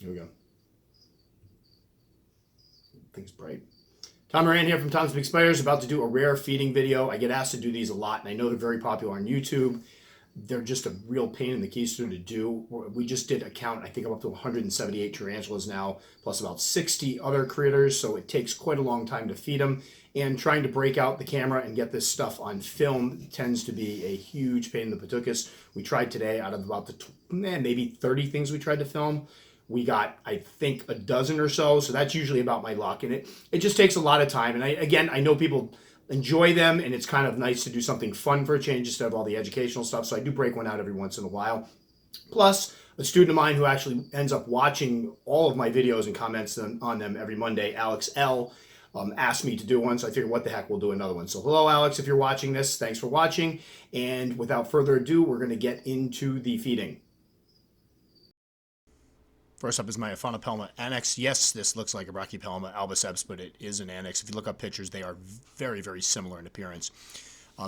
Here we go. Thing's bright. Tom Moran here from Tom's Big Spiders, about to do a rare feeding video. I get asked to do these a lot, and I know they're very popular on YouTube. They're just a real pain in the keister to do. We just did a count. I think I'm up to 178 tarantulas now, plus about 60 other critters, so it takes quite a long time to feed them. And trying to break out the camera and get this stuff on film tends to be a huge pain in the patookus. We tried today, out of about the maybe 30 things we tried to film, we got, I think, a dozen or so. So that's usually about my luck. And it just takes a lot of time. And I know people enjoy them, and it's kind of nice to do something fun for a change instead of all the educational stuff. So I do break one out every once in a while. Plus, a student of mine who actually ends up watching all of my videos and comments on them every Monday, Alex L., asked me to do one. So I figured, what the heck, we'll do another one. So hello, Alex, if you're watching this, thanks for watching. And without further ado, we're going to get into the feeding. First up is my phonopelma annex. Yes, this looks like a Brachypelma albiceps, but it is an annex. If you look up pictures, they are very, very similar in appearance.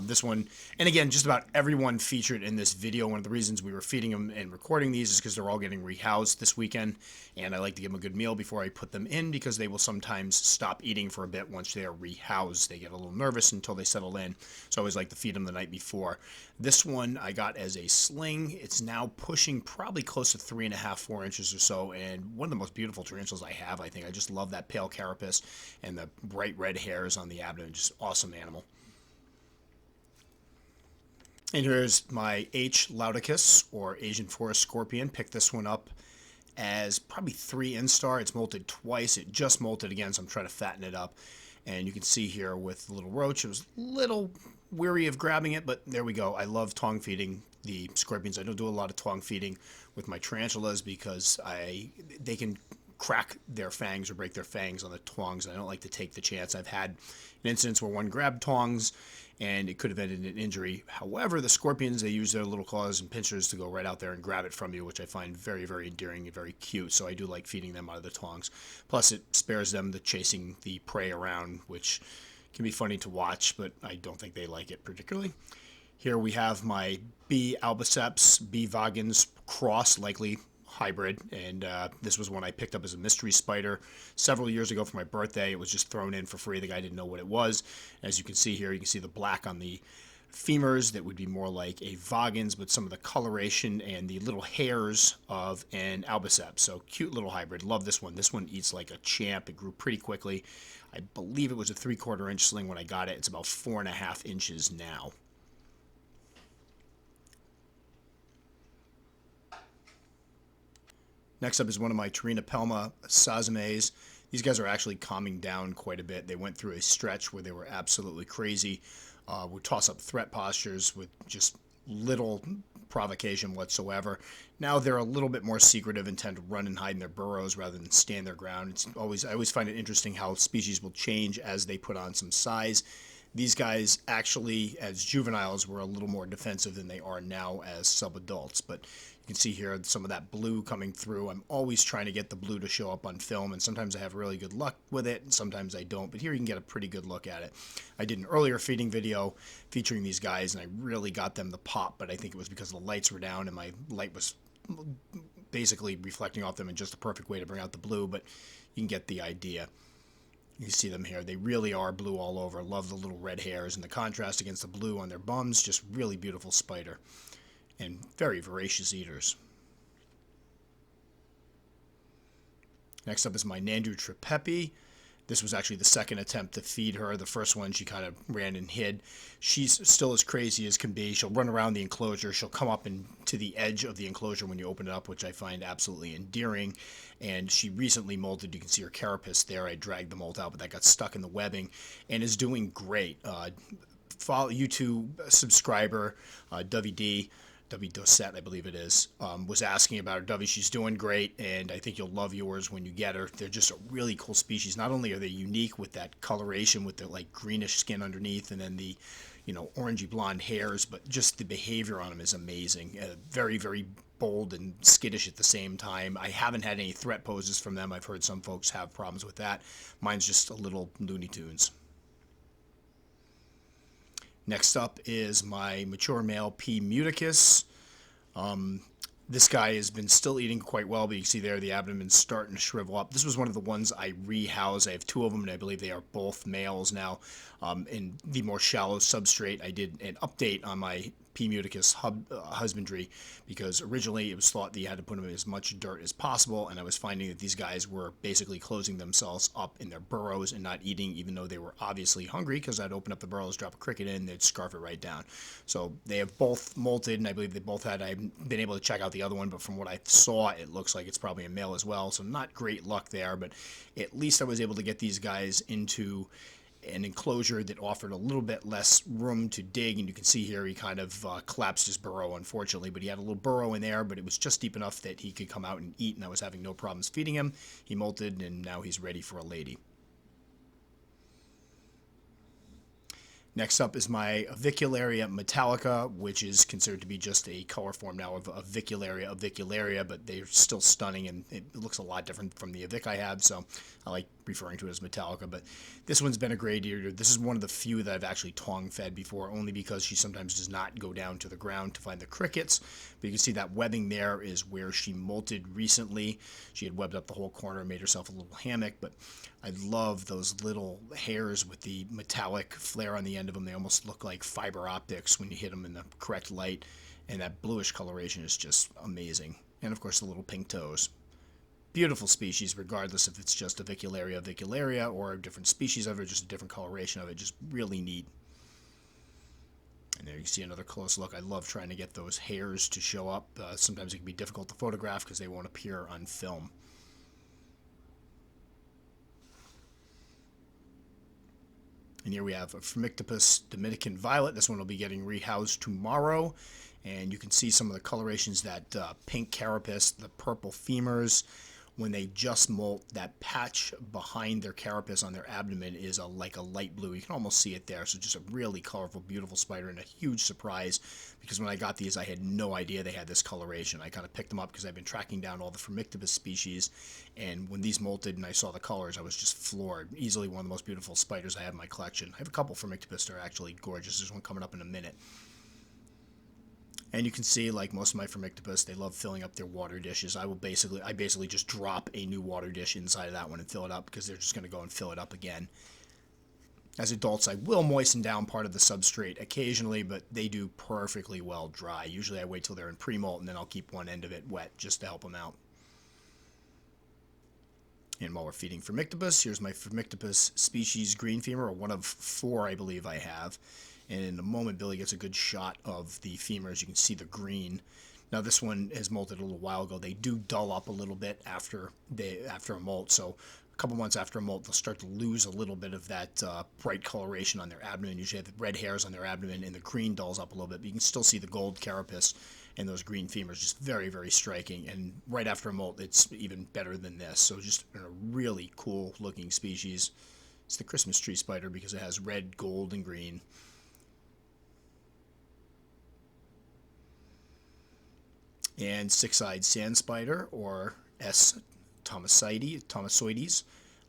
This one, and again, just about everyone featured in this video. One of the reasons we were feeding them and recording these is because they're all getting rehoused this weekend, and I like to give them a good meal before I put them in, because they will sometimes stop eating for a bit once they are rehoused. They get a little nervous until they settle in, so I always like to feed them the night before. This one I got as a sling. It's now pushing probably close to 3.5, 4 inches or so, and one of the most beautiful tarantulas I have, I think. I just love that pale carapace and the bright red hairs on the abdomen. Just awesome animal. And here's my H. laoticus, or Asian forest scorpion. Picked this one up as probably 3 instar. It's molted twice. It just molted again, so I'm trying to fatten it up. And you can see here with the little roach, it was a little weary of grabbing it, but there we go. I love tongue feeding the scorpions. I don't do a lot of tongue feeding with my tarantulas because they can crack their fangs or break their fangs on the tongs, and I don't like to take the chance. I've had an instance where one grabbed tongs and it could have ended in an injury. However, the scorpions, they use their little claws and pincers to go right out there and grab it from you, which I find very, very endearing and very cute. So I do like feeding them out of the tongs. Plus, it spares them the chasing the prey around, which can be funny to watch, but I don't think they like it particularly. Here we have my B. albiceps, B. vagans cross, likely hybrid, and this was one I picked up as a mystery spider several years ago for my birthday. It was just thrown in for free. The guy didn't know what it was. As you can see here, you can see the black on the femurs that would be more like a vagans, but some of the coloration and the little hairs of an albiceps. So cute little hybrid. Love this one. This one eats like a champ. It grew pretty quickly. I believe it was a 3/4 inch sling when I got it. It's about 4.5 inches now. Next up is one of my Phormictopus SP. These guys are actually calming down quite a bit. They went through a stretch where they were absolutely crazy, would toss up threat postures with just little provocation whatsoever. Now they're a little bit more secretive and tend to run and hide in their burrows rather than stand their ground. I always find it interesting how species will change as they put on some size. These guys actually, as juveniles, were a little more defensive than they are now as subadults. But you can see here some of that blue coming through. I'm always trying to get the blue to show up on film, and sometimes I have really good luck with it, and sometimes I don't. But here you can get a pretty good look at it. I did an earlier feeding video featuring these guys, and I really got them to pop, but I think it was because the lights were down, and my light was basically reflecting off them in just the perfect way to bring out the blue, but you can get the idea. You see them here. They really are blue all over. Love the little red hairs and the contrast against the blue on their bums. Just really beautiful spider. And very voracious eaters. Next up is my Nandutrepepi. This was actually the second attempt to feed her. The first one, she kind of ran and hid. She's still as crazy as can be. She'll run around the enclosure. She'll come up to the edge of the enclosure when you open it up, which I find absolutely endearing. And she recently molted. You can see her carapace there. I dragged the molt out, but that got stuck in the webbing and is doing great. Follow YouTube subscriber, Dovey D. W. Dosette, I believe it is, was asking about her. Dovey, she's doing great, and I think you'll love yours when you get her. They're just a really cool species. Not only are they unique with that coloration, with the like greenish skin underneath, and then the, orangey blonde hairs, but just the behavior on them is amazing. Very, very bold and skittish at the same time. I haven't had any threat poses from them. I've heard some folks have problems with that. Mine's just a little Looney Tunes. Next up is my mature male P. muticus. This guy has been still eating quite well, but you can see there the abdomen's starting to shrivel up. This was one of the ones I rehoused. I have two of them, and I believe they are both males now. In the more shallow substrate, I did an update on my P. muticus husbandry, because originally it was thought that you had to put them in as much dirt as possible, and I was finding that these guys were basically closing themselves up in their burrows and not eating, even though they were obviously hungry, because I'd open up the burrows, drop a cricket in, they'd scarf it right down. So they have both molted, and I believe they both had, I haven't been able to check out the other one, but from what I saw, it looks like it's probably a male as well, so not great luck there, but at least I was able to get these guys into an enclosure that offered a little bit less room to dig, and you can see here he kind of collapsed his burrow, unfortunately, but he had a little burrow in there, but it was just deep enough that he could come out and eat, and I was having no problems feeding him. He molted, and now he's ready for a lady. Next up is my Avicularia metallica, which is considered to be just a color form now of avicularia, but they're still stunning, and it looks a lot different from the Avic I have, so I like referring to it as metallica. But this one's been a great eater. This is one of the few that I've actually tongue fed before, only because she sometimes does not go down to the ground to find the crickets. But you can see that webbing there is where she molted recently. She had webbed up the whole corner and made herself a little hammock, but I love those little hairs with the metallic flare on the end of them. They almost look like fiber optics when you hit them in the correct light, and that bluish coloration is just amazing. And of course the little pink toes. Beautiful species, regardless if it's just avicularia or a different species of it, just a different coloration of it. Just really neat. And there you can see another close look. I love trying to get those hairs to show up. Sometimes it can be difficult to photograph because they won't appear on film. And here we have a Phormictopus Dominican violet. This one will be getting rehoused tomorrow. And you can see some of the colorations, that pink carapace, the purple femurs. When they just molt, that patch behind their carapace on their abdomen is like a light blue. You can almost see it there. So just a really colorful, beautiful spider, and a huge surprise, because when I got these, I had no idea they had this coloration. I kind of picked them up because I've been tracking down all the Phormictopus species, and when these molted and I saw the colors, I was just floored. Easily one of the most beautiful spiders I have in my collection. I have a couple Phormictopus that are actually gorgeous. There's one coming up in a minute. And you can see, like most of my Phormictopus, they love filling up their water dishes. I basically just drop a new water dish inside of that one and fill it up, because they're just going to go and fill it up again. As adults, I will moisten down part of the substrate occasionally, but they do perfectly well dry. Usually I wait till they're in pre-molt, and then I'll keep one end of it wet just to help them out. And while we're feeding Phormictopus, here's my Phormictopus species green femur, or one of 4 I believe I have. And in a moment, Billy gets a good shot of the femurs. You can see the green. Now this one has molted a little while ago. They do dull up a little bit after a molt. So a couple months after a molt, they'll start to lose a little bit of that bright coloration on their abdomen. Usually have red hairs on their abdomen, and the green dulls up a little bit. But you can still see the gold carapace and those green femurs, just very, very striking. And right after a molt, it's even better than this. So just a really cool looking species. It's the Christmas tree spider because it has red, gold, and green. And six-eyed sand spider, or S. thomisoides.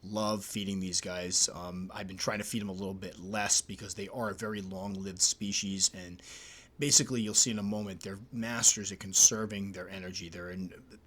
Love feeding these guys. I've been trying to feed them a little bit less because they are a very long-lived species, and basically you'll see in a moment they're masters at conserving their energy.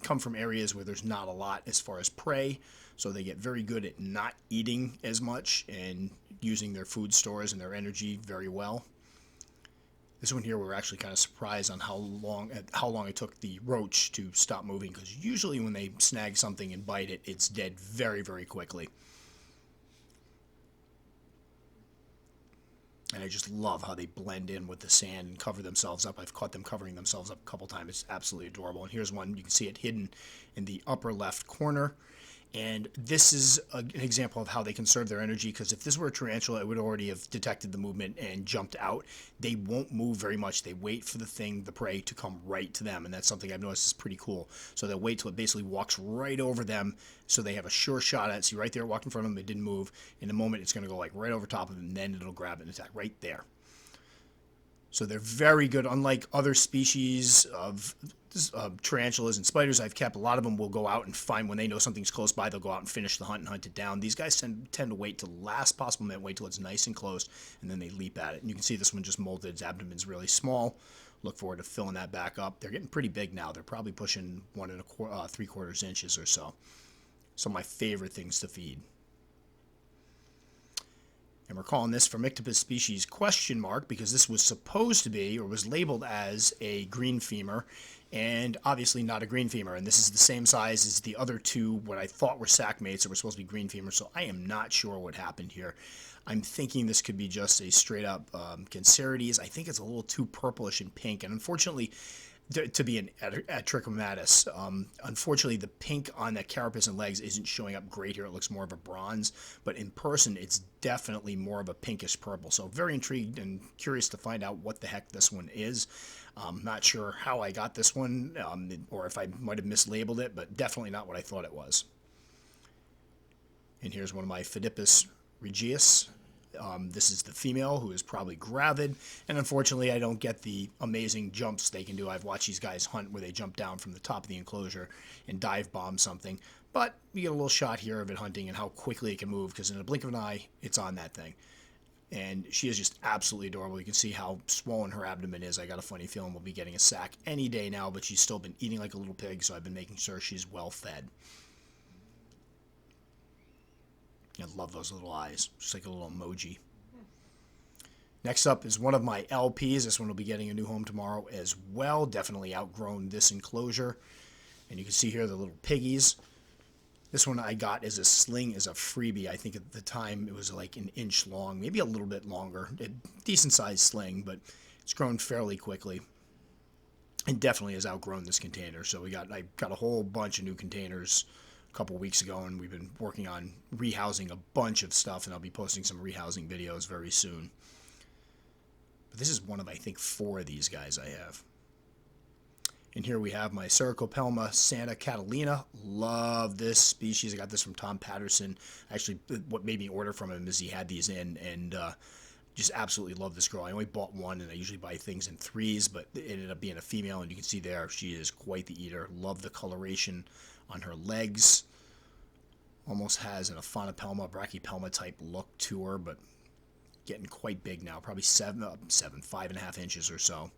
Come from areas where there's not a lot as far as prey, so they get very good at not eating as much and using their food stores and their energy very well. This one here, we're actually kind of surprised on how long it took the roach to stop moving, because usually when they snag something and bite it, it's dead very, very quickly. And I just love how they blend in with the sand and cover themselves up. I've caught them covering themselves up a couple times. It's absolutely adorable. And here's one. You can see it hidden in the upper left corner. And this is an example of how they conserve their energy, because if this were a tarantula, it would already have detected the movement and jumped out. They won't move very much. They wait for the prey, to come right to them, and that's something I've noticed is pretty cool. So they'll wait till it basically walks right over them, so they have a sure shot at it. See right there, it walked in front of them, it didn't move. In a moment, it's going to go like right over top of them, and then it'll grab it and attack right there. So they're very good. Unlike other species of tarantulas and spiders I've kept, a lot of them will go out and find, when they know something's close by, they'll go out and finish the hunt and hunt it down. These guys tend to wait till the last possible minute, wait till it's nice and close, and then they leap at it. And you can see this one just molted. Its abdomen's really small. look forward to filling that back up. They're getting pretty big now. They're probably pushing 1 3/4 inches or so. Some of my favorite things to feed. And we're calling this Phormictopus species question mark because this was supposed to be, or was labeled as, a green femur, and obviously not a green femur. And this is the same size as the other two, what I thought were sac mates that were supposed to be green femurs, so I am not sure what happened here. I'm thinking this could be just a straight up Cancerides. I think it's a little too purplish and pink, and unfortunately, to be an Trichomatis. Unfortunately, the pink on the carapace and legs isn't showing up great here. It looks more of a bronze, but in person, it's definitely more of a pinkish purple. So very intrigued and curious to find out what the heck this one is. Not sure how I got this one, or if I might have mislabeled it, but definitely not what I thought it was. And here's one of my Phidippus regius. This is the female, who is probably gravid, and unfortunately I don't get the amazing jumps they can do. I've watched these guys hunt where they jump down from the top of the enclosure and dive bomb something, but we get a little shot here of it hunting and how quickly it can move, because in a blink of an eye it's on that thing. And she is just absolutely adorable. You can see how swollen her abdomen is. I got a funny feeling we'll be getting a sack any day now, but she's still been eating like a little pig, so I've been making sure she's well fed. I love those little eyes, just like a little emoji. Next up is one of my LPs. This one will be getting a new home tomorrow as well. Definitely outgrown this enclosure. And you can see here the little piggies. This one I got as a sling, as a freebie. I think at the time it was like an inch long, maybe a little bit longer. A decent sized sling, but it's grown fairly quickly. And definitely has outgrown this container. So I got a whole bunch of new containers couple weeks ago, and we've been working on rehousing a bunch of stuff, and I'll be posting some rehousing videos very soon. But this is one of, I think, 4 of these guys I have. And here we have my Phormictopus Santa Catalina. Love this species. I got this from Tom Patterson. Actually, what made me order from him is he had these in, and just absolutely love this girl. I only bought one, and I usually buy things in 3s, but it ended up being a female, and you can see there she is quite the eater. Love the coloration on her legs. Almost has a phonopelma, Brachypelma type look to her, but getting quite big now. Probably 5.5 inches or so.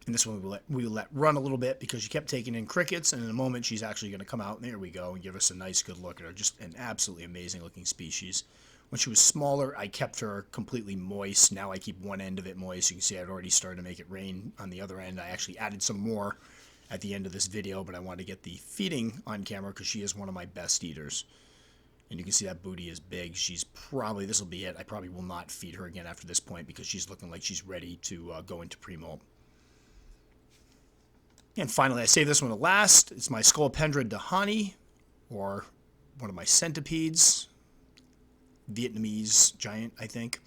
And this one we let run a little bit because she kept taking in crickets, and in a moment she's actually going to come out, and there we go, and give us a nice good look at her. Just an absolutely amazing looking species. When she was smaller, I kept her completely moist. Now I keep one end of it moist. You can see I'd already started to make it rain on the other end. I actually added some more at the end of this video, but I wanted to get the feeding on camera because she is one of my best eaters. And you can see that booty is big. She's probably, this will be it. I probably will not feed her again after this point because she's looking like she's ready to go into pre-molt. And finally, I saved this one to last. It's my Scolopendra dahani, or one of my centipedes. Vietnamese giant, I think.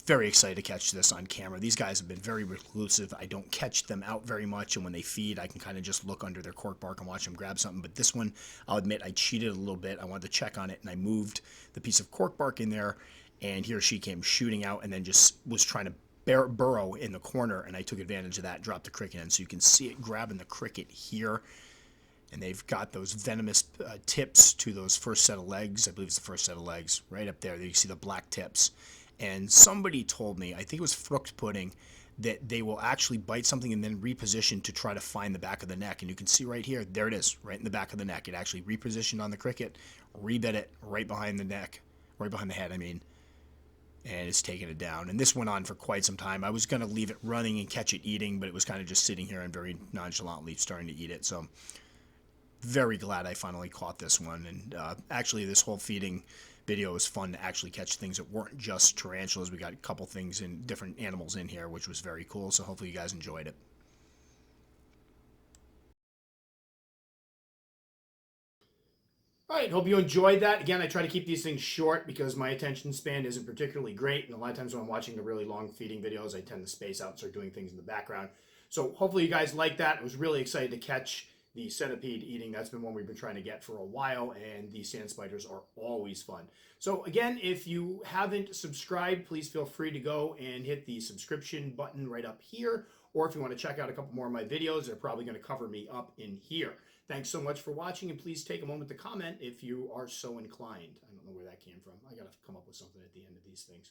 Very excited to catch this on camera. These guys have been very reclusive. I don't catch them out very much, and when they feed, I can kind of just look under their cork bark and watch them grab something. But this one, I'll admit, I cheated a little bit. I wanted to check on it, and I moved the piece of cork bark in there, and he or she came shooting out and then just was trying to burrow in the corner, and I took advantage of that, dropped the cricket in. So you can see it grabbing the cricket here. And they've got those venomous tips to those first set of legs. I believe it's the first set of legs right up there. You see the black tips. And somebody told me, I think it was Frucht Pudding, that they will actually bite something and then reposition to try to find the back of the neck. And you can see right here, there it is, right in the back of the neck. It actually repositioned on the cricket, rebit it right behind the neck, right behind the head, I mean. And it's taking it down. And this went on for quite some time. I was going to leave it running and catch it eating, but it was kind of just sitting here and very nonchalantly starting to eat it. So very glad I finally caught this one. And actually, this whole feeding video was fun to actually catch things that weren't just tarantulas. We got a couple things in different animals in here, which was very cool. So hopefully you guys enjoyed it. All right, hope you enjoyed that. Again, I try to keep these things short because my attention span isn't particularly great. And a lot of times when I'm watching the really long feeding videos, I tend to space out and start doing things in the background. So hopefully you guys liked that. I was really excited to catch the centipede eating. That's been one we've been trying to get for a while, and the sand spiders are always fun. So again, if you haven't subscribed, please feel free to go and hit the subscription button right up here. Or if you want to check out a couple more of my videos, they're probably going to cover me up in here. Thanks so much for watching, and please take a moment to comment if you are so inclined. I don't know where that came from. I got to come up with something at the end of these things.